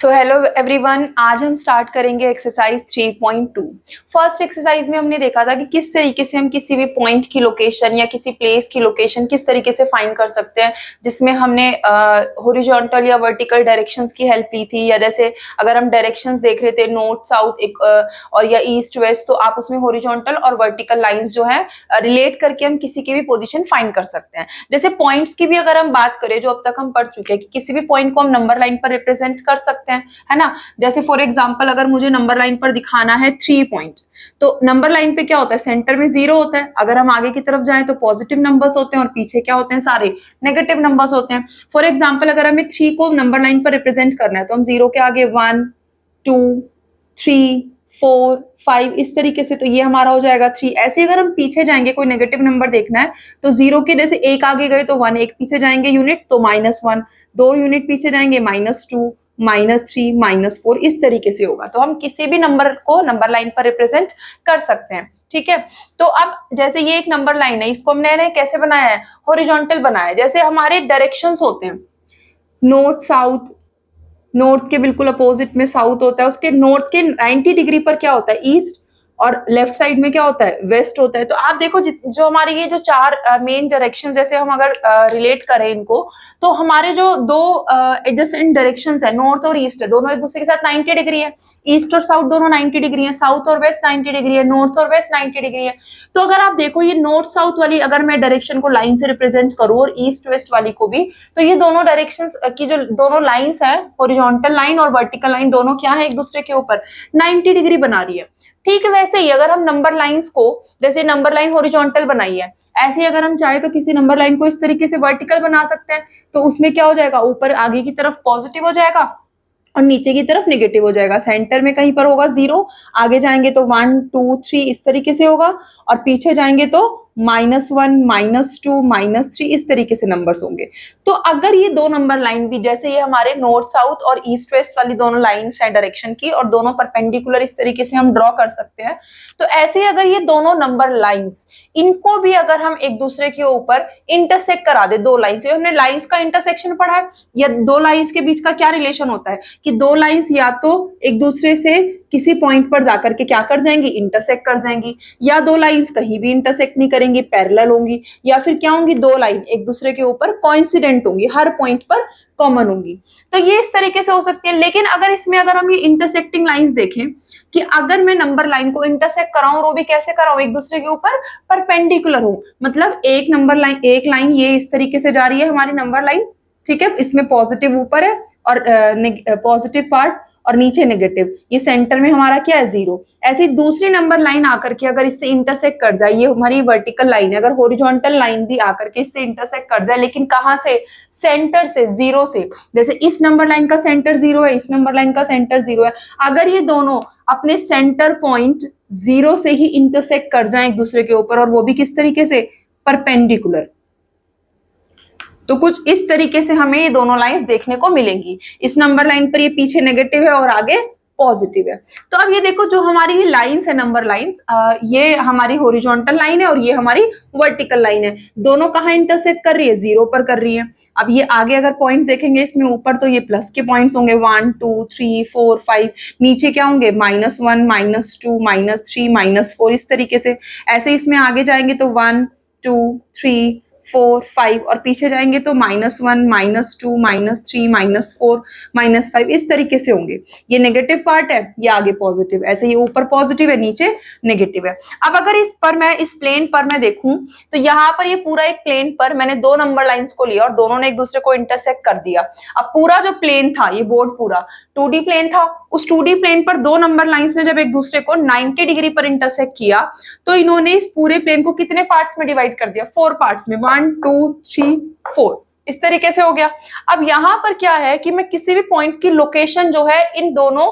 So hello everyone, आज हम start करेंगे एक्सरसाइज 3.2। फर्स्ट एक्सरसाइज में हमने देखा था कि किस तरीके से हम किसी भी पॉइंट की लोकेशन या किसी प्लेस की लोकेशन किस तरीके से फाइंड कर सकते हैं, जिसमें हमने हॉरिजॉन्टल या वर्टिकल डायरेक्शंस की हेल्प ली थी। या जैसे अगर हम डायरेक्शंस देख रहे थे नॉर्थ साउथ और या ईस्ट वेस्ट, तो आप उसमें हॉरिजॉन्टल और वर्टिकल लाइंस जो है रिलेट करके हम किसी की भी पोजिशन फाइंड कर सकते हैं। जैसे पॉइंट्स की भी अगर हम बात करें, जो अब तक हम पढ़ चुके हैं कि किसी भी पॉइंट को हम नंबर लाइन पर रिप्रेजेंट कर सकते हैं, है ना। जैसे फॉर एग्जांपल अगर मुझे नंबर लाइन पर दिखाना है 3 पॉइंट, तो नंबर लाइन पे क्या होता है, सेंटर में 0 होता है। अगर हम आगे की तरफ जाएं तो पॉजिटिव नंबर्स होते हैं और पीछे क्या होते हैं, सारे नेगेटिव नंबर्स होते हैं। फॉर एग्जांपल अगर हमें 3 को नंबर लाइन पर रिप्रेजेंट करना है, तो हम 0 के आगे 1 2 3 4 5 इस तरीके से, तो ये हमारा हो जाएगा 3। ऐसे अगर हम पीछे जाएंगे, कोई नेगेटिव नंबर देखना है, तो 0 के जैसे 1 आगे गए तो 1, 1 पीछे जाएंगे यूनिट तो -1, 2 यूनिट पीछे जाएंगे -2 -3 -4, इस तरीके से होगा। तो हम किसी भी नंबर को नंबर लाइन पर रिप्रेजेंट कर सकते हैं, ठीक है। तो अब जैसे ये एक नंबर लाइन है, इसको हमने कैसे बनाया है, हॉरिजॉन्टल बनाया है। जैसे हमारे डायरेक्शंस होते हैं नॉर्थ साउथ, नॉर्थ के बिल्कुल अपोजिट में साउथ होता है, उसके नॉर्थ के 90 डिग्री पर क्या होता है, ईस्ट, और लेफ्ट साइड में क्या होता है, वेस्ट होता है। तो आप देखो जो हमारे ये जो 4 मेन डायरेक्शन, जैसे हम अगर रिलेट करें इनको, तो हमारे जो दो एडजेसेंट डायरेक्शंस है, नॉर्थ और ईस्ट है, दोनों एक दूसरे के साथ 90 डिग्री है। ईस्ट और साउथ दोनों 90 डिग्री है, साउथ और वेस्ट 90 डिग्री है, नॉर्थ और वेस्ट 90 डिग्री है। तो अगर आप देखो ये नॉर्थ साउथ वाली अगर मैं डायरेक्शन को लाइन से रिप्रेजेंट करूं और ईस्ट वेस्ट वाली को भी, तो ये दोनों डायरेक्शंस की जो दोनों लाइंस है, हॉरिजॉन्टल लाइन और वर्टिकल लाइन, दोनों क्या है, एक दूसरे के ऊपर 90 डिग्री बना रही है। ठीक है, वैसे ही अगर हम नंबर लाइंस को, जैसे नंबर लाइन हॉरिजॉन्टल बनाई है, ऐसे ही अगर हम चाहे तो किसी नंबर लाइन को इस तरीके से वर्टिकल बना सकते हैं। तो उसमें क्या हो जाएगा, ऊपर आगे की तरफ पॉजिटिव हो जाएगा और नीचे की तरफ नेगेटिव हो जाएगा। सेंटर में कहीं पर होगा 0, आगे जाएंगे तो 1 2 3 इस तरीके से होगा, और पीछे जाएंगे तो -1 -2 -3 इस तरीके से नंबर्स होंगे। तो अगर ये दो नंबर लाइन भी, जैसे ये हमारे नॉर्थ साउथ और ईस्ट वेस्ट वाली दोनों लाइंस है डायरेक्शन की, और दोनों परपेंडिकुलर इस तरीके से हम ड्रॉ कर सकते हैं। तो ऐसे ही अगर ये दोनों नंबर लाइंस, इनको भी अगर हम एक दूसरे के ऊपर इंटरसेक्ट करा दे, दो लाइंस, हमने लाइंस का इंटरसेक्शन पढ़ा है, या दो लाइंस के बीच का क्या रिलेशन होता है कि दो लाइंस या तो एक दूसरे से किसी पॉइंट पर जाकर के क्या कर जाएंगी, इंटरसेक्ट कर जाएंगी, या दो लाइंस कहीं भी इंटरसेक्ट नहीं करेंगी, पैरेलल होंगी, या फिर क्या होंगी, दो लाइन एक दूसरे के ऊपर कोइंसिडेंट होंगी, हर पॉइंट पर कॉमन होंगी। तो ये इस तरीके से हो सकती है। लेकिन अगर इसमें अगर हम ये इंटरसेक्टिंग लाइंस देखें कि अगर मैं नंबर लाइन को इंटरसेक्ट कराऊं, और वो भी कैसे कराऊं, एक दूसरे के ऊपर परपेंडिकुलर हो, मतलब एक नंबर लाइन, एक लाइन ये इस तरीके से जा रही है हमारी नंबर लाइन, ठीक है, इसमें पॉजिटिव ऊपर है और पॉजिटिव पार्ट और नीचे नेगेटिव, ये सेंटर में हमारा क्या है, 0। ऐसी दूसरी नंबर लाइन आकर के अगर इससे इंटरसेक्ट कर जाए, ये हमारी वर्टिकल लाइन है, अगर हॉरिजॉन्टल लाइन भी आकर के इससे इंटरसेक्ट कर जाए, लेकिन कहां से, सेंटर से, 0 से। जैसे इस नंबर लाइन का सेंटर 0 है, इस नंबर लाइन का सेंटर 0 है, अगर ये दोनों अपने सेंटर पॉइंट 0 से ही इंटरसेक्ट कर जाए एक दूसरे के ऊपर, और वो भी किस तरीके से, परपेंडिकुलर, तो कुछ इस तरीके से हमें ये दोनों लाइंस देखने को मिलेंगी। इस नंबर लाइन पर ये पीछे नेगेटिव है और आगे पॉजिटिव है। तो अब ये देखो, जो हमारी ये लाइंस है, नंबर लाइंस, ये हमारी हॉरिजॉन्टल लाइन है और ये हमारी वर्टिकल लाइन है। दोनों कहाँ इंटरसेक्ट कर रही है, 0 पर कर रही है। अब ये आगे अगर पॉइंट्स देखेंगे इसमें ऊपर, तो ये प्लस के पॉइंट्स होंगे, 1 2 3 4 5, नीचे क्या होंगे, -1 -2 -3 -4 इस तरीके से। ऐसे इसमें आगे जाएंगे तो 1 2 3 4 5, और पीछे जाएंगे तो -1 -2 -3 -4 -5 इस तरीके से होंगे। ये नेगेटिव पार्ट है, ये आगे पॉजिटिव, ऐसे ये ऊपर पॉजिटिव है, नीचे नेगेटिव है। अब अगर इस पर मैं, इस प्लेन पर मैं देखूं, तो यहाँ पर ये पूरा एक प्लेन पर मैंने दो नंबर लाइंस को लिया और दोनों ने एक दूसरे को इंटरसेक्ट कर दिया। अब पूरा जो प्लेन था, ये बोर्ड पूरा 2D प्लेन था, उस 2D प्लेन पर दो नंबर लाइंस ने जब एक दूसरे को 90 डिग्री पर इंटरसेक्ट किया, तो इन्होंने इस पूरे प्लेन को कितने पार्ट्स में डिवाइड कर दिया, 4 पार्ट्स में, 1 2 3 4 इस तरीके से हो गया। अब यहाँ पर क्या है कि मैं किसी भी पॉइंट की लोकेशन जो है इन दोनों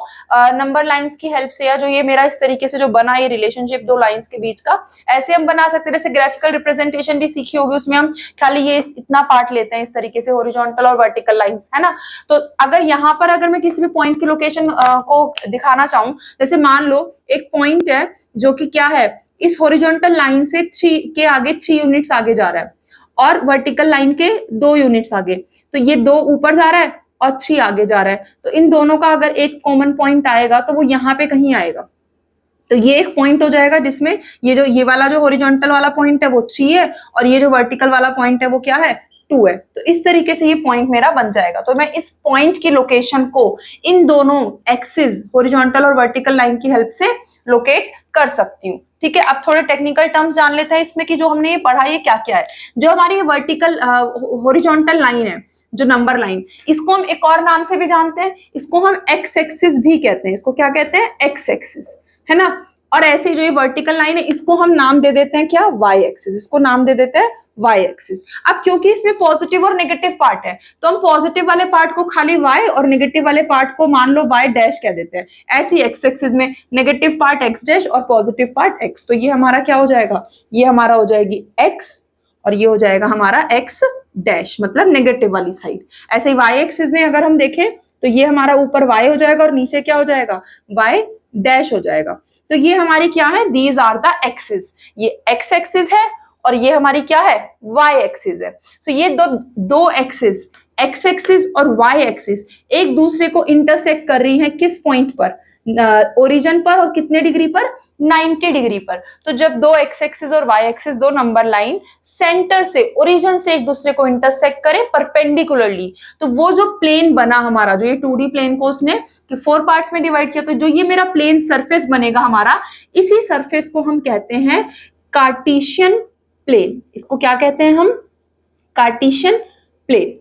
नंबर लाइंस की हेल्प से, या जो ये मेरा इस तरीके से जो बना ये रिलेशनशिप दो लाइंस के बीच का, ऐसे हम बना सकते हैं। जैसे ग्राफिकल रिप्रेजेंटेशन भी सीखी होगी, उसमें हम खाली ये इतना पार्ट लेते हैं इस तरीके से, हॉरिजॉन्टल और वर्टिकल लाइंस, है ना। तो अगर यहाँ पर अगर मैं किसी भी पॉइंट की लोकेशन को दिखाना चाहूँ, जैसे मान लो एक पॉइंट है जो कि क्या है, इस हॉरिजॉन्टल लाइन से 3 के आगे 3 यूनिट्स आगे जा रहा है, और वर्टिकल लाइन के 2 यूनिट्स आगे, तो ये 2 ऊपर जा रहा है और 3 आगे जा रहा है, तो इन दोनों का अगर एक कॉमन पॉइंट आएगा तो वो यहाँ पे कहीं आएगा। तो ये एक पॉइंट हो जाएगा जिसमें ये वाला जो हॉरिजॉन्टल वाला पॉइंट है वो 3 है और ये जो वर्टिकल वाला पॉइंट है वो क्या है 2 है। तो इस तरीके से ये पॉइंट मेरा बन जाएगा। तो मैं इस पॉइंट की लोकेशन को इन दोनों एक्सिस हॉरिजॉन्टल और वर्टिकल लाइन की हेल्प से लोकेट कर सकती हूँ। ठीक है, अब थोड़े टेक्निकल टर्म्स जान लेते हैं इसमें कि जो हमने ये पढ़ा ये क्या क्या है। जो हमारी ये वर्टिकल हॉरिजॉन्टल लाइन है, जो नंबर लाइन, इसको हम एक और नाम से भी जानते हैं, इसको हम एक्स एक्सिस भी कहते हैं। इसको क्या कहते हैं? एक्स एक्सिस, है ना। और ऐसे जो ये वर्टिकल लाइन है इसको हम नाम दे देते हैं क्या? Y axis. इसको नाम दे देते हैं वाई एक्सिस। अब क्योंकि इसमें पॉजिटिव और नेगेटिव पार्ट है तो हम पॉजिटिव वाले पार्ट को खाली वाई और नेगेटिव वाले पार्ट को मान लो वाई डैश कह देते हैं। ऐसे ही एक्स एक्सिस में नेगेटिव पार्ट एक्स डैश और पॉजिटिव पार्ट एक्स। तो ये हमारा क्या हो जाएगा? ये हमारा हो जाएगी एक्स और ये हो जाएगा हमारा एक्स डैश, मतलब नेगेटिव वाली साइड। ऐसे ही वाई एक्सिस में अगर हम देखें तो ये हमारा ऊपर वाई हो जाएगा और नीचे क्या हो जाएगा? वाई डैश हो जाएगा। तो ये हमारी क्या है? These are the axis. ये एक्स एक्सिस है और ये हमारी क्या है? वाई एक्सिस है। सो ये दो एक्सिस, एक्स एक्सिस और वाई एक्सिस एक दूसरे को इंटरसेक्ट कर रही हैं किस पॉइंट पर? ओरिजिन पर। और कितने डिग्री पर? 90 डिग्री पर। तो जब दो एक्स एक्सिस और वाई एक्सिस, दो नंबर लाइन सेंटर से, ओरिजिन से एक दूसरे को इंटरसेक्ट करें परपेंडिकुलरली, तो वो जो प्लेन बना हमारा, जो ये 2D प्लेन को उसने 4 पार्ट्स में डिवाइड किया, तो जो ये मेरा प्लेन सरफेस बनेगा हमारा, इसी सरफेस को हम कहते हैं कार्टेशियन प्लेन। इसको क्या कहते हैं हम? Cartesian plane.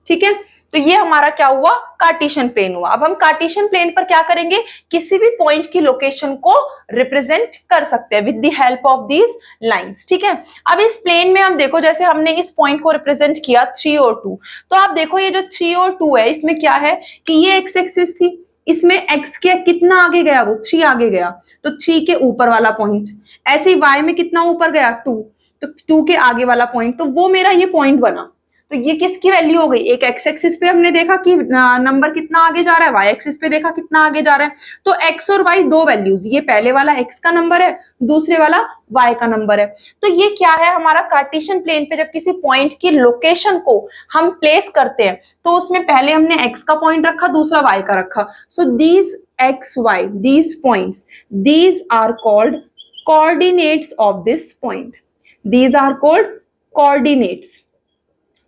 ठीक है, तो ये हमारा क्या हुआ? कार्टेशियन प्लेन हुआ। अब हम कार्टेशियन प्लेन पर क्या करेंगे? किसी भी पॉइंट की लोकेशन को रिप्रेजेंट कर सकते हैं with the help of these lines. ठीक है, अब इस प्लेन में हम देखो, जैसे हमने इस पॉइंट को रिप्रेजेंट किया 3 और 2, तो आप देखो ये जो 3 और 2 है इसमें क्या है कि ये एक्स एक्सिस थी, इसमें एक्स के कितना आगे गया? वो 3 आगे गया, तो 3 के ऊपर वाला पॉइंट। ऐसे ही वाई में कितना ऊपर गया? 2, तो 2 के आगे वाला पॉइंट, तो वो मेरा ये पॉइंट बना। तो ये किसकी वैल्यू हो गई? एक एक्स एक्सिस पे हमने देखा कि नंबर कितना आगे जा रहा है, वाई एक्सिस पे देखा कितना आगे जा रहा है। तो एक्स और वाई दो वैल्यूज, ये पहले वाला एक्स का नंबर है, दूसरे वाला वाई का नंबर है। तो ये क्या है? हमारा कार्टेशियन प्लेन पे जब किसी पॉइंट की लोकेशन को हम प्लेस करते हैं तो उसमें पहले हमने एक्स का पॉइंट रखा, दूसरा वाई का रखा। So these X Y, these points, these are called coordinates of this point. These are called coordinates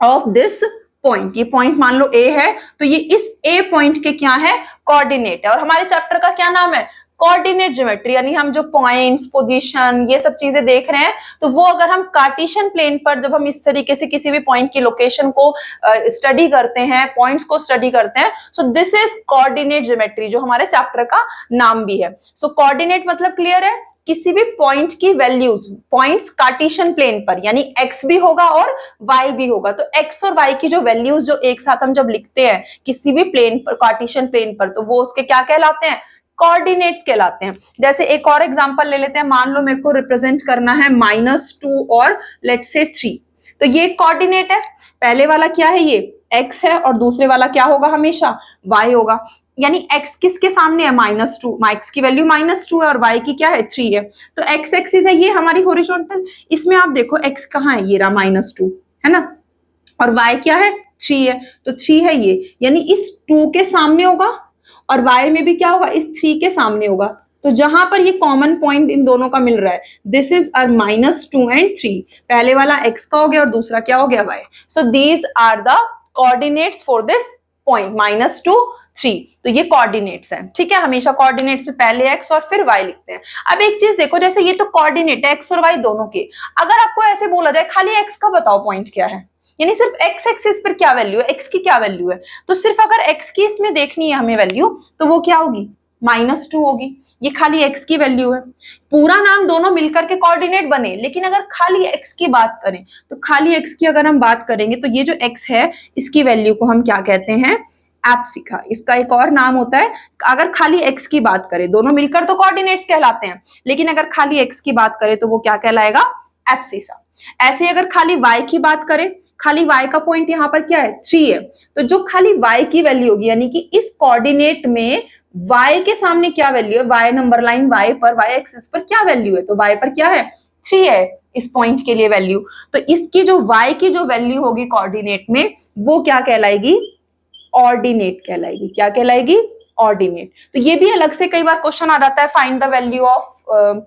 of this point. ये पॉइंट मान लो A है, तो ये इस A पॉइंट के क्या है? कोऑर्डिनेट है। और हमारे चैप्टर का क्या नाम है? Coordinate geometry. यानी हम जो पॉइंट्स, पोजीशन, ये सब चीजें देख रहे हैं, तो वो अगर हम कार्टेशियन प्लेन पर जब हम इस तरीके से किसी भी पॉइंट की लोकेशन को स्टडी करते हैं, पॉइंट्स को स्टडी करते हैं, so this is coordinate geometry, जो हमारे चैप्टर का नाम भी है। सो कोऑर्डिनेट मतलब क्लियर है? किसी भी पॉइंट की वैल्यूज, पॉइंट्स कार्टेशियन प्लेन पर, यानी एक्स भी होगा और वाई भी होगा, तो एक्स और वाई की जो वैल्यूज जो एक साथ हम जब लिखते हैं किसी भी प्लेन पर, कार्टेशियन प्लेन पर, तो वो उसके क्या कहलाते हैं? कोऑर्डिनेट्स कहलाते हैं। जैसे एक और एग्जांपल ले लेते हैं, मान लो मेरे को रिप्रेजेंट करना है -2 और लेट्स से 3, तो ये कोऑर्डिनेट है। पहले वाला क्या है? ये x है और दूसरे वाला क्या होगा? हमेशा y होगा। यानी x किसके सामने है? -2, x की वैल्यू -2 है और y की क्या है? 3 है। तो x एक्सिस है ये हमारी हॉरिजॉन्टल, इसमें आप देखो x कहाँ है? ये रहा -2, है ना, और y क्या है? 3 है, तो 3 है ये, यानी इस 2 के सामने होगा और y में भी क्या होगा? इस 3 के सामने होगा। तो जहां पर ये कॉमन पॉइंट इन दोनों का मिल रहा है, दिस इज आर -2 एंड 3, पहले वाला x का हो गया और दूसरा क्या हो गया? y। So these are the coordinates for this point -2, 3। तो ये कोऑर्डिनेट्स हैं। ठीक है, हमेशा कोऑर्डिनेट्स में पहले x और फिर y लिखते हैं। अब एक चीज देखो, जैसे ये तो कोऑर्डिनेट है x और y दोनों के, अगर आपको ऐसे बोला जाए खाली x का बताओ पॉइंट क्या है, यानी सिर्फ x एक्सिस पर क्या वैल्यू है, x की क्या वैल्यू है, तो सिर्फ अगर x की इसमें देखनी है हमें वैल्यू, तो वो क्या होगी? -2 होगी। ये खाली x की वैल्यू है। पूरा नाम दोनों मिलकर के कोऑर्डिनेट बने, लेकिन अगर खाली x की बात करें, तो खाली x की अगर हम बात करेंगे तो ये जो x है इसकी वैल्यू को हम क्या कहते हैं? एप्सिका। इसका एक और नाम होता है, अगर खाली x की बात करें, दोनों मिलकर तो कोऑर्डिनेट्स कहलाते हैं, लेकिन अगर खाली x की बात करें तो वो क्या कहलाएगा? एप्सिसा। ऐसे अगर खाली y की बात करें, खाली y का पॉइंट यहाँ पर क्या है? 3 है, तो जो खाली y की वैल्यू होगी, यानी कि इस कोऑर्डिनेट में y के सामने क्या वैल्यू है? y नंबर लाइन y पर, y एक्सिस पर क्या वैल्यू है? तो y पर क्या है? 3 है इस पॉइंट के लिए वैल्यू। तो इसकी जो y की जो वैल्यू होगी कोऑर्डिनेट में, वो क्या कहलाएगी? ऑर्डिनेट कहलाएगी। क्या कहलाएगी? ऑर्डिनेट। तो ये भी अलग से कई बार क्वेश्चन आ जाता है, find the value of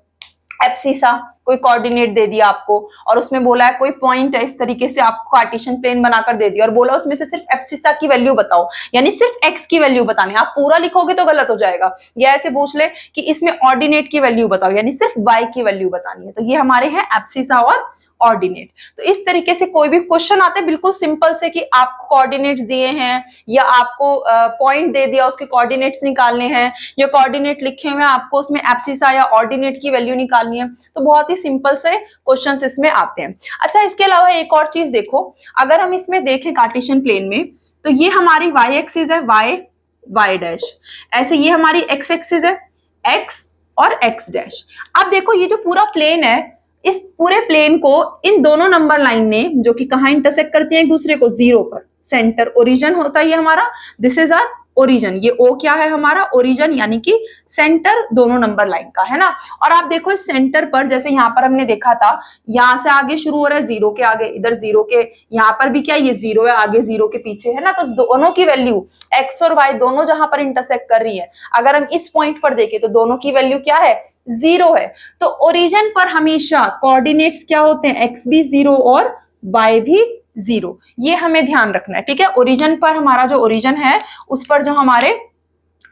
abscissa. कोई कोऑर्डिनेट दे दिया आपको और उसमें बोला है कोई पॉइंट है, इस तरीके से आपको कार्टेशियन प्लेन बनाकर दे दिया और बोला उसमें से सिर्फ एब्सिसा की वैल्यू बताओ, यानी सिर्फ एक्स की वैल्यू बतानी। आप पूरा लिखोगे तो गलत हो जाएगा। या ऐसे पूछ ले कि इसमें ऑर्डिनेट की वैल्यू बताओ, यानी सिर्फ वाई की वैल्यू बतानी है। तो ये हमारे हैं एब्सिसा और ऑर्डिनेट। तो इस तरीके से कोई भी क्वेश्चन आते हैं बिल्कुल सिंपल से कि आपको कोऑर्डिनेट्स दिए हैं या आपको पॉइंट दे दिया, उसके कोऑर्डिनेट्स निकालने हैं, या कोऑर्डिनेट लिखे हुए हैं, आपको उसमें एब्सिसा या ऑर्डिनेट की वैल्यू निकालनी है। तो बहुत ही सिंपल से क्वेश्चंस इसमें आते हैं। अच्छा, इसके अलावा एक और चीज देखो, अगर हम इसमें देखें कार्टेशियन प्लेन में, तो ये हमारी वाई एक्सिस है, वाई डैश, ऐसे ये हमारी एक्स एक्सिस है, एक्स और एक्स डैश। अब देखो ये जो पूरा प्लेन है, इस पूरे प्लेन को इन दोनों नंबर लाइन ने, जो कि कहां इंटरसेक्ट करती हैं एक दूसरे को, जीरो पर, सेंटर ओरिजिन होता है ये हमारा, दिस इज आवर ओरिजिन। ये ओ क्या है हमारा? ओरिजिन, यानी कि सेंटर दोनों नंबर लाइन का, है ना। और आप देखो इस सेंटर पर, जैसे यहाँ पर हमने देखा था, यहां से आगे शुरू हो रहा है जीरो के आगे, इधर जीरो के, यहाँ पर भी क्या ये जीरो है, आगे जीरो के पीछे, है ना। तो दोनों की वैल्यू एक्स और वाई दोनों जहां पर इंटरसेक्ट कर रही है, अगर हम इस पॉइंट पर देखें तो दोनों की वैल्यू क्या है? जीरो है। तो ओरिजिन पर हमेशा कोऑर्डिनेट्स क्या होते हैं? एक्स भी जीरो और वाई भी जीरो। ये हमें ध्यान रखना है, ठीक है। ओरिजिन पर हमारा जो ओरिजिन है, उस पर जो हमारे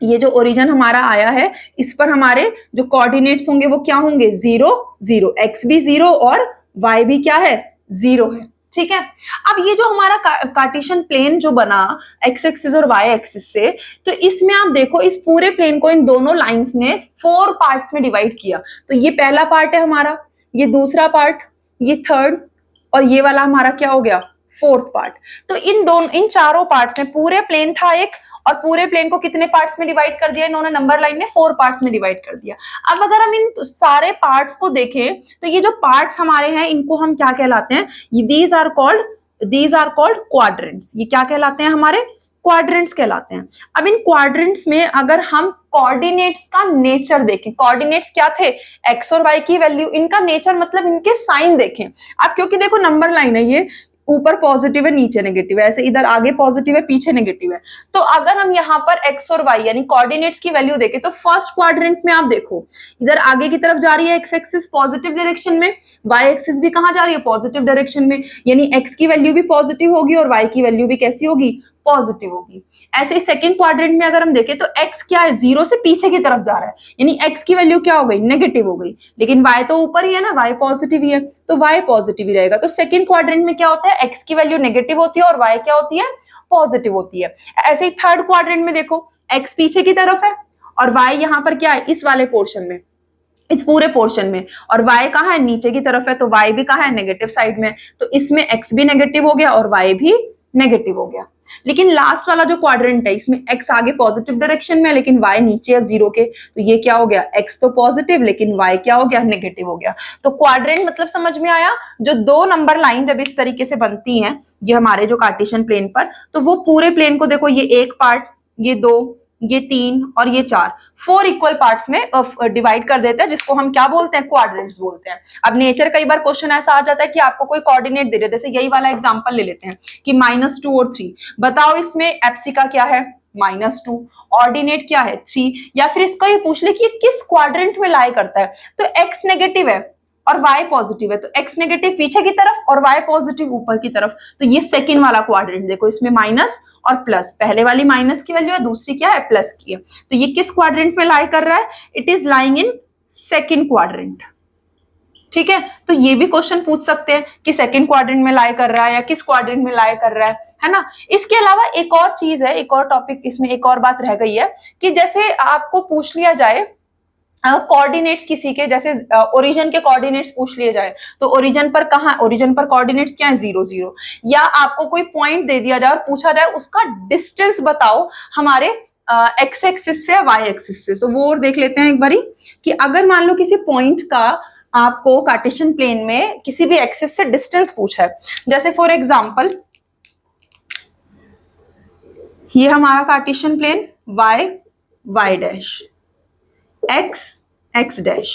ये जो ओरिजिन हमारा आया है, इस पर हमारे जो कोऑर्डिनेट्स होंगे वो क्या होंगे? जीरो जीरो, एक्स भी जीरो और वाई भी क्या है? जीरो है, ठीक है। अब ये जो हमारा कार्टेशियन प्लेन जो बना एक्स एक्सिस और वाई एक्सिस से, तो इसमें आप देखो इस पूरे प्लेन को इन दोनों लाइंस ने 4 पार्ट्स में डिवाइड किया। तो ये पहला पार्ट है हमारा, ये दूसरा पार्ट, ये थर्ड, और ये वाला हमारा क्या हो गया? Fourth part. तो इन चारों पार्ट्स में, पूरे प्लेन था एक, और पूरे प्लेन को कितने पार्ट्स में डिवाइड कर दिया इन्होंने? नंबर लाइन ने 4 पार्ट्स में डिवाइड कर दिया। अब अगर हम इन सारे पार्ट्स को देखें, तो ये जो पार्ट्स हमारे हैं इनको हम क्या कहलाते हैं? These are called quadrants. ये क्या कहलाते हैं? हमारे क्वाड्रेंट्स कहलाते हैं। अब इन क्वाड्रेंट्स में अगर हम कोऑर्डिनेट्स का नेचर देखें, कोऑर्डिनेट्स क्या थे? एक्स और वाई की वैल्यू, इनका नेचर मतलब इनके साइन देखें। अब क्योंकि देखो नंबर लाइन है, ये ऊपर पॉजिटिव है नीचे नेगेटिव है, ऐसे इधर आगे पॉजिटिव है पीछे नेगेटिव है। तो अगर हम यहाँ पर एक्स और वाई यानी कोऑर्डिनेट्स की वैल्यू देखें, तो फर्स्ट क्वाड्रेंट में आप देखो इधर आगे की तरफ जा रही है एक्स एक्सिस पॉजिटिव डायरेक्शन में, वाई एक्सिस भी कहाँ जा रही है? पॉजिटिव डायरेक्शन में, यानी एक्स की वैल्यू भी पॉजिटिव होगी और वाई की वैल्यू भी कैसी होगी? पॉजिटिव होगी। ऐसे ही सेकंड क्वाड्रेंट में अगर हम देखें तो एक्स क्या है? जीरो से पीछे की तरफ जा रहा है, यानी एक्स की वैल्यू क्या हो गई? नेगेटिव हो गई। लेकिन वाई तो ऊपर ही है ना, वाई पॉजिटिव ही है, तो वाई पॉजिटिव ही रहेगा। तो सेकंड क्वाड्रेंट में क्या होता है? एक्स की वैल्यू नेगेटिव होती है और वाई क्या होती है? पॉजिटिव होती है। ऐसे ही थर्ड क्वाड्रेंट में देखो, एक्स पीछे की तरफ है और वाई यहाँ पर क्या है? इस वाले पोर्शन में, इस पूरे पोर्शन में, और y कहाँ है? नीचे की तरफ है, तो y भी कहाँ है? नेगेटिव साइड में। तो इसमें x भी नेगेटिव हो गया और y भी नेगेटिव हो गया। लेकिन लास्ट वाला जो क्वाड्रेंट है, इसमें x आगे पॉजिटिव डायरेक्शन में है लेकिन y नीचे है जीरो के, तो ये क्या हो गया? x तो पॉजिटिव लेकिन y क्या हो गया? नेगेटिव हो गया। तो क्वाड्रेंट मतलब समझ में आया? जो दो नंबर लाइन जब इस तरीके से बनती हैं, ये हमारे जो कार्टेशियन प्लेन पर, तो वो पूरे प्लेन को देखो, ये एक पार्ट, ये दो, ये तीन और ये चार, 4 इक्वल पार्ट्स में डिवाइड कर देते हैं, जिसको हम क्या बोलते हैं? क्वाड्रेंट्स बोलते हैं। अब नेचर कई बार क्वेश्चन ऐसा आ जाता है कि आपको कोई कोऑर्डिनेट दे दे, जैसे यही वाला एग्जांपल ले लेते हैं कि -2 और 3, बताओ इसमें एब्सिका क्या है? -2, ऑर्डिनेट क्या है? 3, या फिर इसका ये पूछ ले कि ये किस क्वाड्रेंट में लाई करता है, तो एक्स नेगेटिव है और y पॉजिटिव है, तो x नेगेटिव पीछे की तरफ और y पॉजिटिव ऊपर की तरफ। तो ये सेकंड वाला क्वाड्रेंट देखो, इसमें माइनस और प्लस, पहले वाली माइनस की वैल्यू है, दूसरी क्या है? प्लस की है। तो ये किस क्वाड्रेंट में लाई कर रहा है? It is lying in second quadrant, ठीक है। तो ये भी क्वेश्चन पूछ सकते हैं कि सेकंड क्वाड्रेंट में लाई कर रहा है या किस क्वाड्रेंट में लाई कर रहा है ना। इसके अलावा एक और चीज है, एक और टॉपिक, इसमें एक और बात रह गई है कि जैसे आपको पूछ लिया जाए कोऑर्डिनेट्स किसी के, जैसे ओरिजिन के कोऑर्डिनेट्स पूछ लिए जाए, तो ओरिजिन पर कहाँ? ओरिजिन पर कोऑर्डिनेट्स क्या है? 0 0। या आपको कोई पॉइंट दे दिया जाए और पूछा जाए उसका डिस्टेंस बताओ हमारे एक्स एक्सिस से या वाई एक्सिस से, तो वो और देख लेते हैं एक बारी कि अगर मान लो किसी पॉइंट का आपको कार्टेशियन प्लेन में किसी भी एक्सिस से डिस्टेंस पूछा है, जैसे फॉर एग्जाम्पल ये हमारा Cartesian plane Y dash, X dash,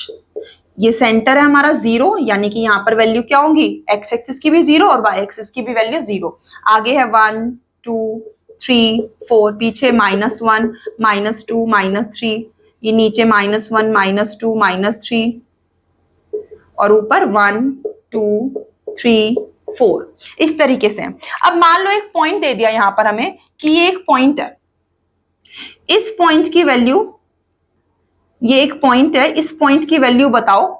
ये सेंटर है हमारा 0, यानी कि यहाँ पर वैल्यू क्या होंगी? एक्स एक्सिस की भी 0 और वाई एक्सिस की भी वैल्यू 0। आगे है 1 2 3 4, पीछे -1 -2 -3, ये नीचे -1 -2 -3 और ऊपर 1 2 3 4, इस तरीके से। अब मान लो एक पॉइंट दे दिया यहां पर हमें कि ये एक पॉइंट है, इस पॉइंट की वैल्यू, ये एक पॉइंट है, इस पॉइंट की वैल्यू बताओ,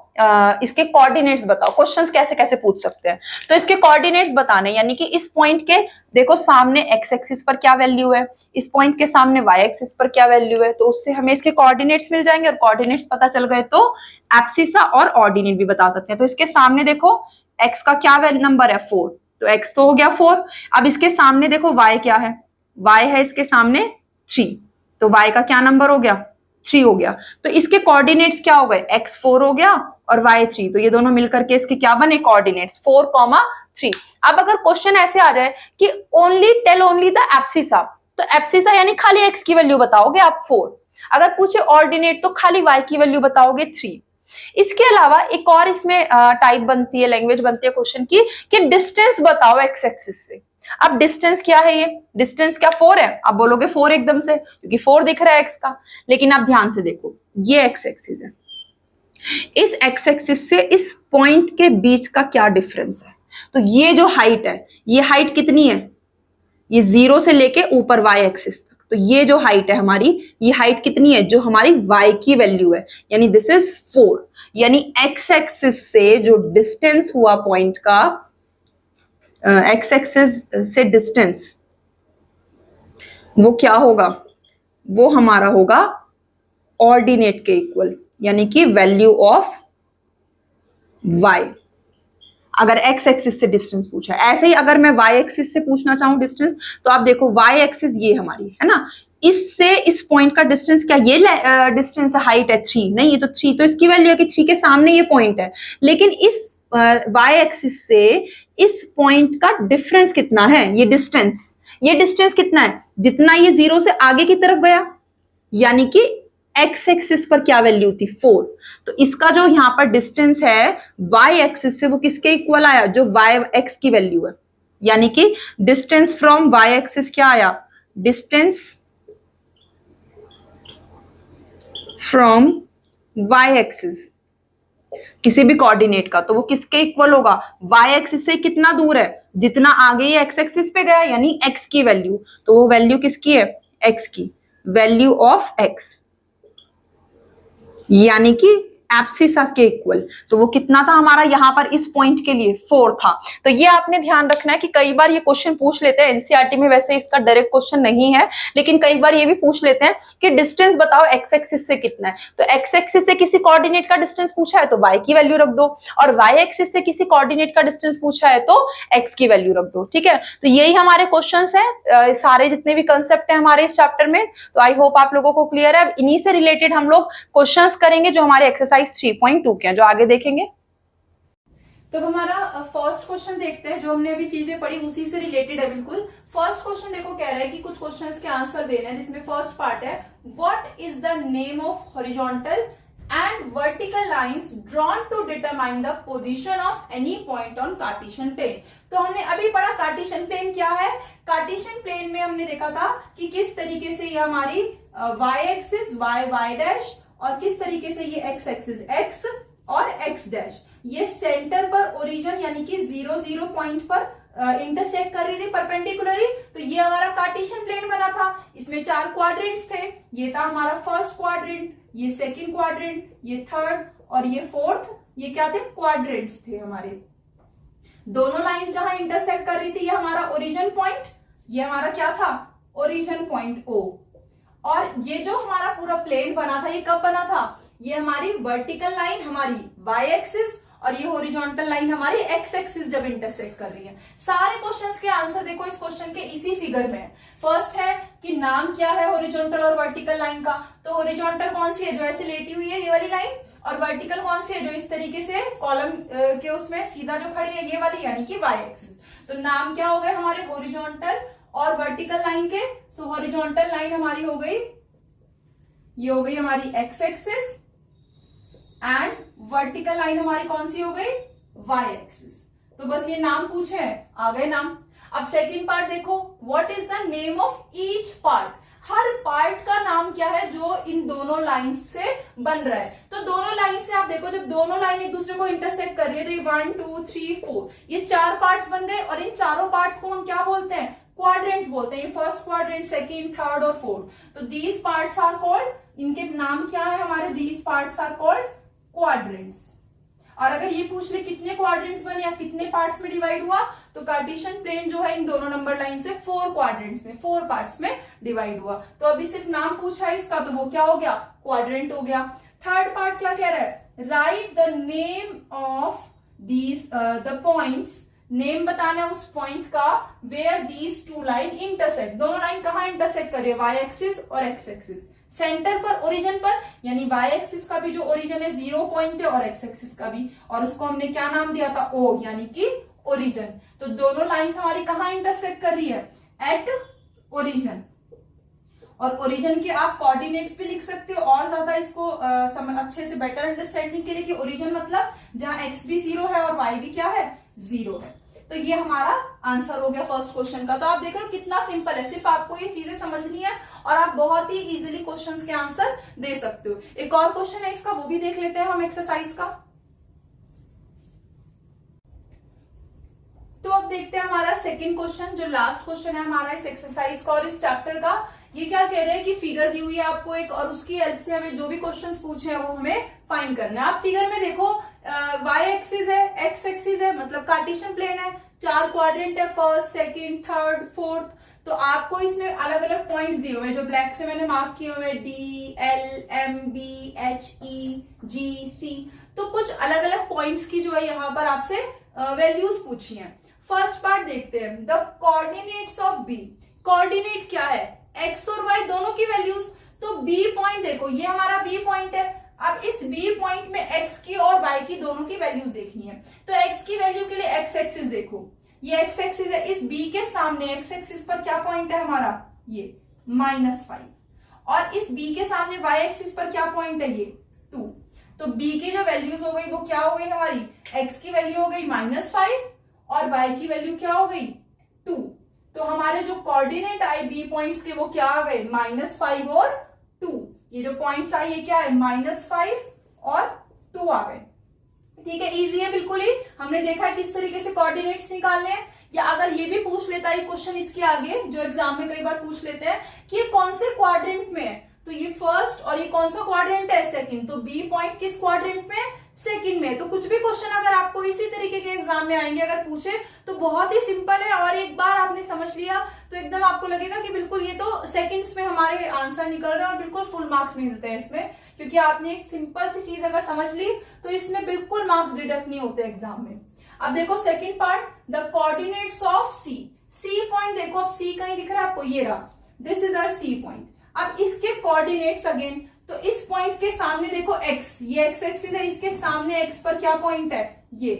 इसके कोऑर्डिनेट्स बताओ। क्वेश्चंस कैसे कैसे पूछ सकते हैं, तो इसके कोऑर्डिनेट्स बताने, यानी कि इस पॉइंट के देखो सामने एक्स एक्सिस पर क्या वैल्यू है, इस पॉइंट के सामने वाई एक्सिस पर क्या वैल्यू है, तो उससे हमें इसके कोऑर्डिनेट्स मिल जाएंगे और कोऑर्डिनेट्स पता चल गए तो एब्सिसा और ऑर्डिनेट भी बता सकते हैं। तो इसके सामने देखो एक्स का क्या नंबर है 4, तो एक्स तो हो गया 4। अब इसके सामने देखो वाई क्या है, वाई है इसके सामने 3, तो वाई का क्या नंबर हो गया 3 हो गया। तो इसके कोऑर्डिनेट्स क्या हो गए, x4 हो गया और y3, तो ये दोनों मिलकर के इसके क्या बने कोऑर्डिनेट्स 4, 3। अब अगर क्वेश्चन ऐसे आ जाए कि टेल ओनली द एब्सिसा, तो एब्सिसा यानी खाली x की वैल्यू बताओगे आप 4, अगर पूछे ऑर्डिनेट तो खाली y की वैल्यू बताओगे 3। इसके अलावा एक और इसमें टाइप बनती है, लैंग्वेज बनती है क्वेश्चन की कि डिस्टेंस बताओ एक्स एक्सिस से। अब डिस्टेंस क्या है, ये डिस्टेंस क्या 4 है, आप बोलोगे 4 एकदम से क्योंकि 4 दिख रहा है एक्स का, लेकिन आप ध्यान से देखो ये एक्स एक्सिस है, इस एक्स एक्सिस से इस पॉइंट के बीच का क्या डिफरेंस है, तो ये जो हाइट है, ये हाइट कितनी है, ये 0 से लेके ऊपर वाई एक्सिस तक, तो ये जो हाइट है हमारी, ये हाइट कितनी है, जो हमारी y की वैल्यू है, यानी दिस इज 4, यानी x एक्सिस से जो डिस्टेंस हुआ पॉइंट का, x एक्सिस से डिस्टेंस वो क्या होगा, वो हमारा होगा ऑर्डिनेट के इक्वल, यानी कि वैल्यू ऑफ y, अगर x एक्सिस से डिस्टेंस पूछा है। ऐसे ही अगर मैं y एक्सिस से पूछना चाहूं डिस्टेंस, तो आप देखो y एक्सिस ये हमारी है ना, इससे इस पॉइंट का डिस्टेंस क्या, ये डिस्टेंस हाइट है 3, नहीं ये तो 3, तो इसकी वैल्यू है कि 3 के सामने ये पॉइंट है, लेकिन इस y एक्सिस से इस पॉइंट का डिफरेंस कितना है, ये डिस्टेंस कितना है, जितना ये 0 से आगे की तरफ गया, यानी कि x एक्सिस पर क्या वैल्यू थी 4, तो इसका जो यहां पर डिस्टेंस है y एक्सिस से वो किसके इक्वल आया, जो y x की वैल्यू है, यानी कि डिस्टेंस फ्रॉम y एक्सिस क्या आया, डिस्टेंस फ्रॉम y एक्सिस किसी भी कोऑर्डिनेट का, तो वो किसके इक्वल होगा, y एक्सिस से कितना दूर है, जितना आगे ये x एक्सिस पे गया, यानी x की वैल्यू, तो वो वैल्यू किसकी है, x की, वैल्यू ऑफ x, यानी कि एब्सिसा के इक्वल, तो वो कितना था हमारा यहां पर इस पॉइंट के लिए 4 था। तो ये आपने ध्यान रखना है कि कई बार ये क्वेश्चन पूछ लेते हैं एनसीईआरटी में, वैसे इसका डायरेक्ट क्वेश्चन नहीं है, लेकिन कई बार ये भी पूछ लेते हैं कि डिस्टेंस बताओ एक्स एक्सिस से कितना है, तो एक्स एक्सिस से किसी कोऑर्डिनेट का डिस्टेंस पूछा है तो y की वैल्यू रख दो, और y एक्सिस से किसी कोऑर्डिनेट का डिस्टेंस पूछा है तो x की वैल्यू रख दो, ठीक है। तो यही हमारे क्वेश्चंस हैं, सारे जितने भी कंसेप्ट हैं हमारे इस चैप्टर में, तो आई होप आप लोगों को क्लियर है। इन्हीं से रिलेटेड हम लोग क्वेश्चंस करेंगे जो हमारे एक्सरसाइज 3.2 के हैं, जो आगे देखेंगे। तो हमारा फर्स्ट क्वेश्चन देखते हैं, जो हमने अभी चीजें पढ़ी उसी से रिलेटेड है बिल्कुल। फर्स्ट क्वेश्चन देखो, कह रहा है कि कुछ क्वेश्चंस के आंसर देने हैं, जिसमें फर्स्ट पार्ट है what is the name of horizontal and vertical lines drawn to determine the position of any point on Cartesian plane. तो हमने अभी पढ़ा कार्टेशियन प्लेन क्या है। कार्टेशियन प्लेन में हमने देखा था कि किस तरीके से ये हमारी y एक्सिस y डैश, और किस तरीके से ये x एक्सिस x और x डैश, ये सेंटर पर ओरिजिन यानी कि 0 पॉइंट पर इंटरसेक्ट कर रही थी परपेंडिकुलरली, तो ये हमारा कार्टेशियन प्लेन बना था। इसमें 4 क्वाड्रेंट्स थे, ये था हमारा फर्स्ट क्वाड्रेंट, ये सेकंड क्वाड्रेंट, ये थर्ड और ये फोर्थ, ये क्या थे, क्वाड्रेंट्स थे हमारे। दोनों लाइंस जहां इंटरसेक्ट कर रही थी, ये हमारा ओरिजिन पॉइंट, ये हमारा क्या था, ओरिजिन पॉइंट O। और ये जो हमारा पूरा प्लेन बना था, ये कब बना था, ये हमारी वर्टिकल लाइन हमारी y एक्सिस और ये हॉरिजॉन्टल लाइन हमारी x एक्सिस जब इंटरसेक्ट कर रही है। सारे क्वेश्चंस के आंसर देखो इस क्वेश्चन के इसी फिगर में। फर्स्ट है कि नाम क्या है हॉरिजॉन्टल और वर्टिकल लाइन का, तो हॉरिजॉन्टल कौन सी है, जो ऐसे लेटी हुई है ये वाली लाइन, और वर्टिकल कौन सी है, जो इस तरीके से कॉलम के उसमें सीधा जो खड़ी है ये वाली, यानी कि y एक्सिस। तो नाम क्या हो गए हमारे हॉरिजॉन्टल और वर्टिकल लाइन के। सो हॉरिजॉन्टल लाइन हमारी हो गई, ये हो गई हमारी x axis, and vertical line हमारी कौन सी हो गई, y एक्सिस। तो बस ये नाम पूछे, आ गए नाम। अब सेकंड पार्ट देखो, what is the name of each part, her part का नाम क्या है जो इन दोनों लाइन से बन रहा है। तो दोनों लाइन से आप देखो, जब दोनों लाइन एक दूसरे को इंटरसेक्ट कर रही है तो ये 1 2 3 4 ये 4 पार्ट्स बन गए, और इन चारों पार्ट्स को हम क्या बोलते हैं, क्वाड्रेंट्स बोलते हैं। ये फर्स्ट क्वाड्रेंट, सेकंड, थर्ड और फोर्थ। तो दीज पार्ट्स आर कॉल्ड, इनके नाम क्या है हमारे, these parts are called quadrants. और अगर ये पूछ ले कितने क्वाड्रेंट्स बने या कितने पार्ट्स में डिवाइड हुआ, तो कार्टेशियन प्लेन जो है इन दोनों नंबर लाइन से 4 क्वाड्रेंट्स में, 4 पार्ट्स में डिवाइड हुआ। तो अभी सिर्फ नाम पूछा है इसका, तो वो क्या हो गया, क्वाड्रेंट हो गया। थर्ड पार्ट क्या कह रहा है, write the name of these the points, name बताना है उस पॉइंट का, where these two line intersect, दोनों लाइन कहां इंटरसेक्ट कर रही है, वाई एक्सिस और एक्स एक्सिस। सेंटर पर, ओरिजिन पर, यानी वाई एक्सिस का भी जो ओरिजिन है 0 पॉइंट है, और एक्स एक्सिस का भी, और उसको हमने क्या नाम दिया था, ओ, यानी कि ओरिजिन। तो दोनों लाइंस हमारी कहां इंटरसेक्ट कर रही है, एट ओरिजिन। और ओरिजिन के आप कोऑर्डिनेट्स भी लिख सकते हो, और ज्यादा इसको अच्छे से बेटर अंडरस्टैंडिंग के लिए, कि ओरिजिन मतलब जहां एक्स भी 0 है और वाई भी क्या है, 0 है। तो ये हमारा आंसर हो गया फर्स्ट क्वेश्चन का। तो आप देख रहे हो कितना सिंपल है, सिर्फ आपको ये चीजें समझनी है और आप बहुत ही इजीली क्वेश्चंस के आंसर दे सकते हो। एक और क्वेश्चन है इसका, वो भी देख लेते हैं हम एक्सरसाइज का। तो अब देखते हैं हमारा सेकंड क्वेश्चन, जो लास्ट क्वेश्चन है हमारा इस एक्सरसाइज का और इस चैप्टर का। ये क्या कह रहे हैं कि फिगर दी हुई है आपको एक, और उसकी हेल्प से हमें जो भी क्वेश्चंस पूछे हैं वो हमें फाइंड करना है। आप फिगर में देखो, वाई एक्सिस है, एक्स एक्सिस है, मतलब कार्टेशियन प्लेन है, 4 क्वाड्रेंट है, फर्स्ट, सेकंड, थर्ड, फोर्थ। तो आपको इसमें अलग अलग पॉइंट्स दिए हुए हैं, जो ब्लैक से मैंने मार्क किए हुए, D, L, M, B, H, E, G, C. तो कुछ अलग अलग पॉइंट्स की जो है यहाँ पर आपसे वैल्यूज पूछी हैं। फर्स्ट पार्ट देखते हैं, the coordinates of B. Coordinate क्या है, एक्स और वाई दोनों की वैल्यूज। तो बी पॉइंट देखो, ये हमारा बी पॉइंट है। अब इस बी पॉइंट में एक्स की और वाई की दोनों की वैल्यूज देखनी है। तो एक्स की वैल्यू के लिए एक्स एक्सिस देखो, ये एक्स एक्सिस है, इस बी के सामने एक्स एक्सिस पर क्या पॉइंट है हमारा, ये -5, और इस बी के सामने वाई एक्सिस पर क्या पॉइंट है, ये 2। तो बी की जो वैल्यूज हो गई वो क्या हो गई हमारी, एक्स की वैल्यू हो गई -5 और वाई की वैल्यू क्या हो गई, 2। तो हमारे जो कोऑर्डिनेट आए बी पॉइंट्स के वो क्या आ गए, -5 और 2। ये जो पॉइंट्स आए ये क्या है, -5 और 2 आ गए। ठीक है, इजी है बिल्कुल ही। हमने देखा है किस तरीके से कोऑर्डिनेट्स निकालने हैं। या अगर ये भी पूछ लेता है क्वेश्चन इसके आगे, जो एग्जाम में कई बार पूछ लेते हैं कि ये कौन से क्वाड्रेंट में है, तो ये फर्स्ट, और ये कौन सा क्वाड्रेंट है, सेकंड। तो बी पॉइंट किस क्वाड्रेंट में, सेकंड में। तो कुछ भी क्वेश्चन अगर आपको इसी तरीके के एग्जाम में आएंगे, अगर पूछे, तो बहुत ही सिंपल है, और एक बार आपने समझ लिया तो एकदम आपको लगेगा कि बिल्कुल ये तो सेकंड्स में हमारे आंसर निकल रहे हैं, और बिल्कुल फुल मार्क्स मिलते हैं इसमें, क्योंकि आपने एक सिंपल सी चीज अगर समझ ली तो इसमें बिल्कुल मार्क्स डिडक्ट नहीं होते एग्जाम में। अब देखो second part, the coordinates of C. C point देखो, अब सी कहीं दिख रहा है आपको, ये रहा, this is our C point. अब इसके कोऑर्डिनेट्स अगेन, तो इस पॉइंट के सामने देखो x, ये x एक्सिस है, इसके सामने x पर क्या पॉइंट है, ये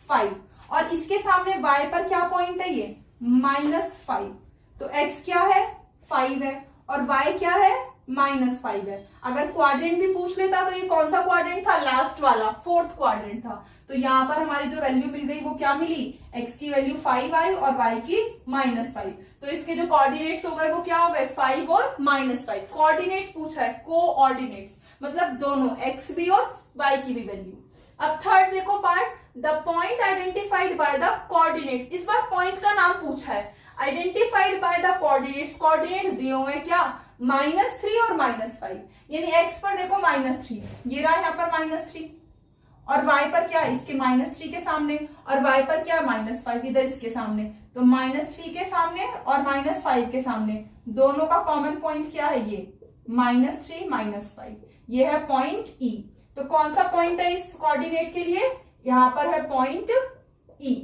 5, और इसके सामने y पर क्या पॉइंट है, ये -5। तो x क्या है, 5 है, और y क्या है, -5 है। अगर क्वाड्रेंट भी पूछ लेता तो ये कौन सा क्वाड्रेंट था, लास्ट वाला, फोर्थ क्वाड्रेंट था। तो यहाँ पर हमारी जो वैल्यू मिल गई वो क्या मिली, x की वैल्यू 5 आई और y की -5। तो इसके जो कोऑर्डिनेट्स हो गए वो क्या हो गए, 5 और -5। कोऑर्डिनेट्स पूछा है, कोऑर्डिनेट्स मतलब दोनों x भी और y की भी वैल्यू। अब थर्ड देखो part, the point identified by the coordinates. इस बार पॉइंट का नाम पूछा है, identified by the coordinates. Coordinates दिए हुए हैं क्या, -3 और -5, यानी x पर देखो -3, ये रहा यहाँ पर -3, और y पर क्या है, इसके -3 के सामने, और y पर क्या, -5 इधर इसके सामने। तो -3 के सामने और -5 के सामने दोनों का कॉमन पॉइंट क्या है, ये -3 -5, ये है पॉइंट E। तो कौन सा पॉइंट है इस कोऑर्डिनेट के लिए, यहाँ पर है पॉइंट E।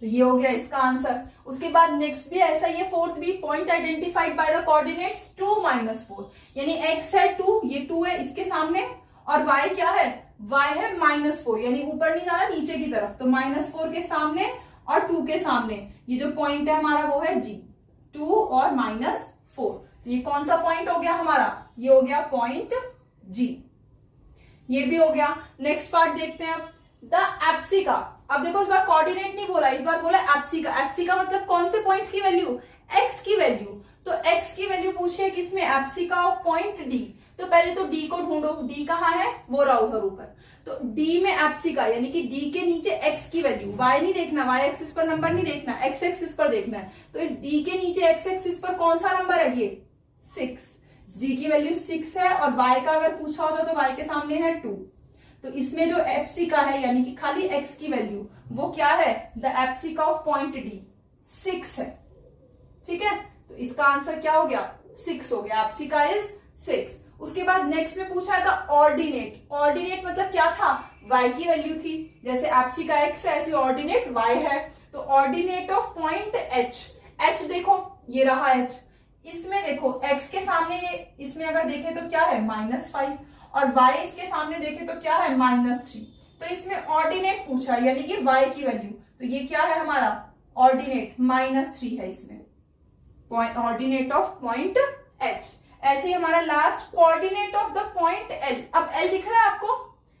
तो ये हो गया इसका आंसर। उसके बाद नेक्स्ट भी ऐसा ही है, फोर्थ भी, point identified by the coordinates 2 -4, यानी x है 2, ये 2 है इसके सामने, और y क्या है, y है -4, यानी ऊपर नहीं जाना नीचे की तरफ। तो -4 के सामने और 2 के सामने ये जो पॉइंट है हमारा वो है G, 2 और -4। तो ये कौन सा पॉइंट हो गया हमारा, ये हो गया पॉइंट G। ये भी हो गया। नेक्स्ट पार्ट देखते हैं अब, द एप्सिका। अब देखो इस बार कोऑर्डिनेट नहीं बोला, इस बार बोला एप्सिका। एप्सिका मतलब कौन से पॉइंट की वैल्यू, एक्स की वैल्यू। तो एक्स की वैल्यू पूछे किसमें, एप्सिका ऑफ पॉइंट डी। तो पहले तो डी को ढूंढो, डी कहाँ है, वो रहा उधर ऊपर। तो डी में एप्सिका यानी कि डी के नीचे एक्स की वैल्यू, वाई नहीं देखना, वाई एक्सिस पर नंबर नहीं देखना, एक्स एक्सिस पर देखना है। तो इस डी के नीचे एक्स एक्सिस पर कौन सा नंबर है, ये 6। डी की वैल्यू 6 है और वाई का अगर पूछा होता तो वाई के सामने है 2। तो इसमें जो एप्सिका है यानी कि खाली एक्स की वैल्यू वो क्या है, द एप्सिका ऑफ पॉइंट डी 6 है। ठीक है, तो इसका आंसर क्या हो गया, 6 हो गया, एप्सिका इज 6। उसके बाद नेक्स्ट में पूछा था ऑर्डिनेट। ऑर्डिनेट मतलब क्या था, y की वैल्यू थी, जैसे एप्सिका x है ऐसी ऑर्डिनेट y है। तो ऑर्डिनेट ऑफ पॉइंट h देखो ये रहा h, इसमें देखो x के सामने ये, इसमें अगर देखें तो क्या है -5 और y इसके सामने देखें तो क्या है -3। तो इसमें ऑर्डिनेट पूछा यानी कि y की वैल्यू, तो ये क्या है हमारा ऑर्डिनेट -3 है इसमें, ऑर्डिनेट ऑफ पॉइंट h। ऐसे ही हमारा last coordinate of the point L। अब L दिख रहा है आपको,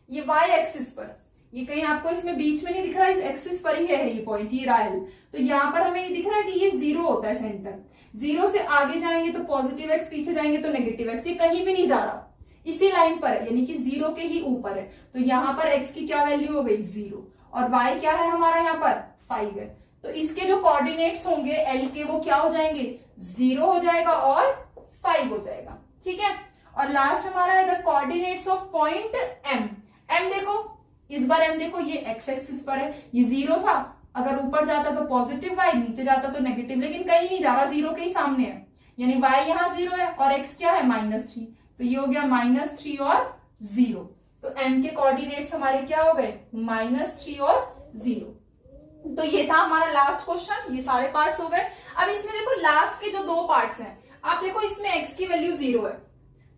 ये y एक्सिस पर, ये कहीं आपको इसमें बीच में नहीं दिख रहा, इस एक्सिस पर ही है ये पॉइंट, ये रहा L। तो यहाँ पर हमें ये दिख रहा है कि ये 0 होता है सेंटर। 0 से आगे जाएंगे तो पॉजिटिव x, पीछे जाएंगे तो नेगेटिव x, ये कहीं भी नहीं जा रहा, इसी लाइन पर है यानी कि 0 के ही ऊपर है। तो यहाँ पर x की क्या वैल्यू हो गई 0 और y क्या है हमारा यहाँ पर 5 है। तो इसके जो कोऑर्डिनेट्स होंगे L के वो क्या हो जाएंगे, 0 हो जाएगा और 5 हो जाएगा। ठीक है, और लास्ट हमारा है the coordinates of point M। M देखो, इस बार M देखो ये x एक्सिस पर है, ये 0 था, अगर ऊपर जाता तो पॉजिटिव y, नीचे जाता तो नेगेटिव, लेकिन कहीं नहीं जा रहा, 0 के ही सामने है, यानी y यहाँ 0 है और x क्या है -3। तो ये हो गया -3 और 0। तो M के कोऑर्डिनेट्स हमारे क्या हो गए, -3 और 0। तो ये था हमारा लास्ट क्वेश्चन, ये सारे पार्ट्स हो गए। अब इसमें देखो लास्ट के जो 2 पार्ट्स हैं, आप देखो इसमें x की वैल्यू 0 है,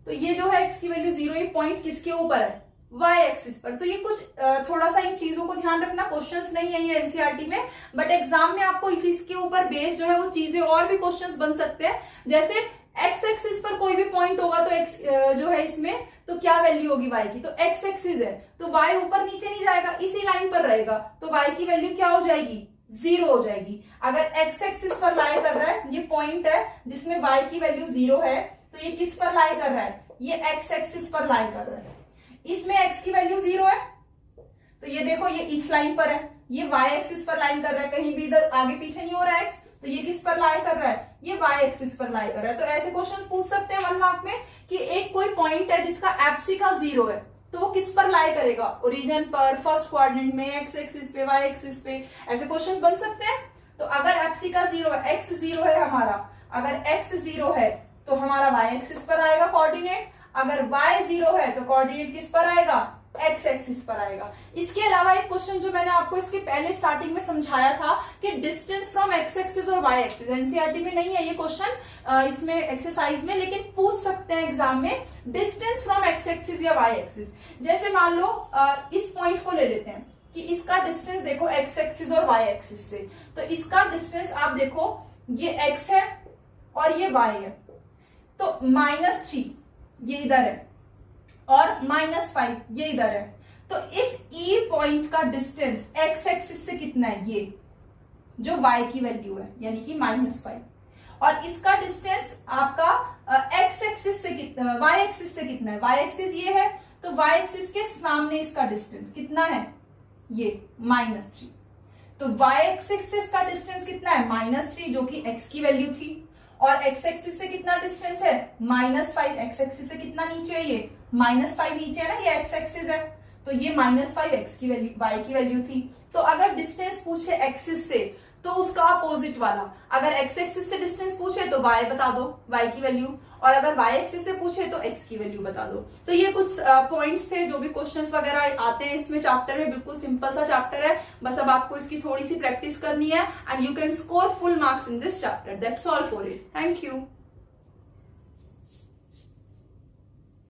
तो ये जो है x की वैल्यू 0, ये पॉइंट किसके ऊपर है, y एक्सिस पर। तो ये कुछ थोड़ा सा इन चीजों को ध्यान रखना, क्वेश्चंस नहीं है ये एनसीईआरटी में, बट एग्जाम में आपको इसके ऊपर बेस्ड जो है वो चीजें और भी क्वेश्चंस बन सकते हैं। जैसे x एक्सिस पर कोई भी पॉइंट होगा तो x जो है इसमें तो क्या वैल्यू होगी y की, तो x एक्सिस है तो y ऊपर नीचे नहीं जाएगा, इसी लाइन पर रहेगा, तो y की वैल्यू क्या हो जाएगी, 0 हो जाएगी। अगर x एक्सिस पर लाई कर रहा है, ये पॉइंट है जिसमें y की वैल्यू 0 है, तो ये किस पर लाई कर रहा है, ये x एक्सिस पर लाई कर रहा है। इसमें x की वैल्यू 0 है, तो ये देखो ये इस लाइन पर है, ये y एक्सिस पर लाइन कर रहा है, कहीं भी इधर आगे पीछे नहीं हो रहा है x, तो ये किस पर लाई कर रहा है, ये y एक्सिस पर लाई कर रहा है। तो ऐसे क्वेश्चंस पूछ सकते हैं 1 मार्क में कि एक कोई पॉइंट है जिसका एप्सिका 0 है, तो वो किस पर लाई करेगा, ओरिजिन पर, फर्स्ट क्वाड्रेंट में, x एक्सिस पे, y एक्सिस पे, ऐसे क्वेश्चंस बन सकते हैं। तो अगर एप्सिका 0 है, x 0 है हमारा, अगर x 0 है तो हमारा y एक्सिस पर आएगा कोऑर्डिनेट, अगर y 0 है तो कोऑर्डिनेट किस पर आएगा, x एक्सिस पर आएगा। इसके अलावा एक क्वेश्चन जो मैंने आपको इसके पहले स्टार्टिंग में समझाया था कि डिस्टेंस फ्रॉम x एक्सिस और y एक्सिस, एनसीईआरटी में नहीं है ये क्वेश्चन इसमें एक्सरसाइज में, लेकिन पूछ सकते हैं एग्जाम में, डिस्टेंस फ्रॉम x एक्सिस या y एक्सिस। जैसे मान लो इस पॉइंट को ले लेते हैं कि इसका डिस्टेंस देखो x एक्सिस और y एक्सिस से, तो इसका डिस्टेंस आप देखो ये x है और ये y है, तो -3 ये इधर है और -5 ये इधर है। तो इस E पॉइंट का डिस्टेंस x एक्सिस से कितना है, ये जो y की वैल्यू है यानी कि -5, और इसका डिस्टेंस आपका x एक्सिस से कितना, y एक्सिस से कितना है, y एक्सिस ये है तो y एक्सिस के सामने इसका डिस्टेंस कितना है, ये -3। तो y एक्सिस से इसका डिस्टेंस कितना है, -3 जो कि x की वैल्यू थी, और x एक्सिस से कितना डिस्टेंस है, -5, x एक्सिस से कितना नीचे है, ये -5 नीचे है ना, ये x एक्सिस है, तो ये -5 x की वैल्यू, y की वैल्यू थी। तो अगर डिस्टेंस पूछे एक्सिस से तो उसका अपोजिट वाला, अगर x एक्सिस से डिस्टेंस पूछे तो y बता दो, y की वैल्यू, और अगर y एक्सिस से पूछे तो x की वैल्यू बता दो। तो ये कुछ पॉइंट्स थे जो भी क्वेश्चंस वगैरह आते हैं इसमें चैप्टर में, बिल्कुल सिंपल सा चैप्टर है, बस अब आपको इसकी थोड़ी सी प्रैक्टिस करनी है and you can score full marks in this chapter. That's all for it, thank you.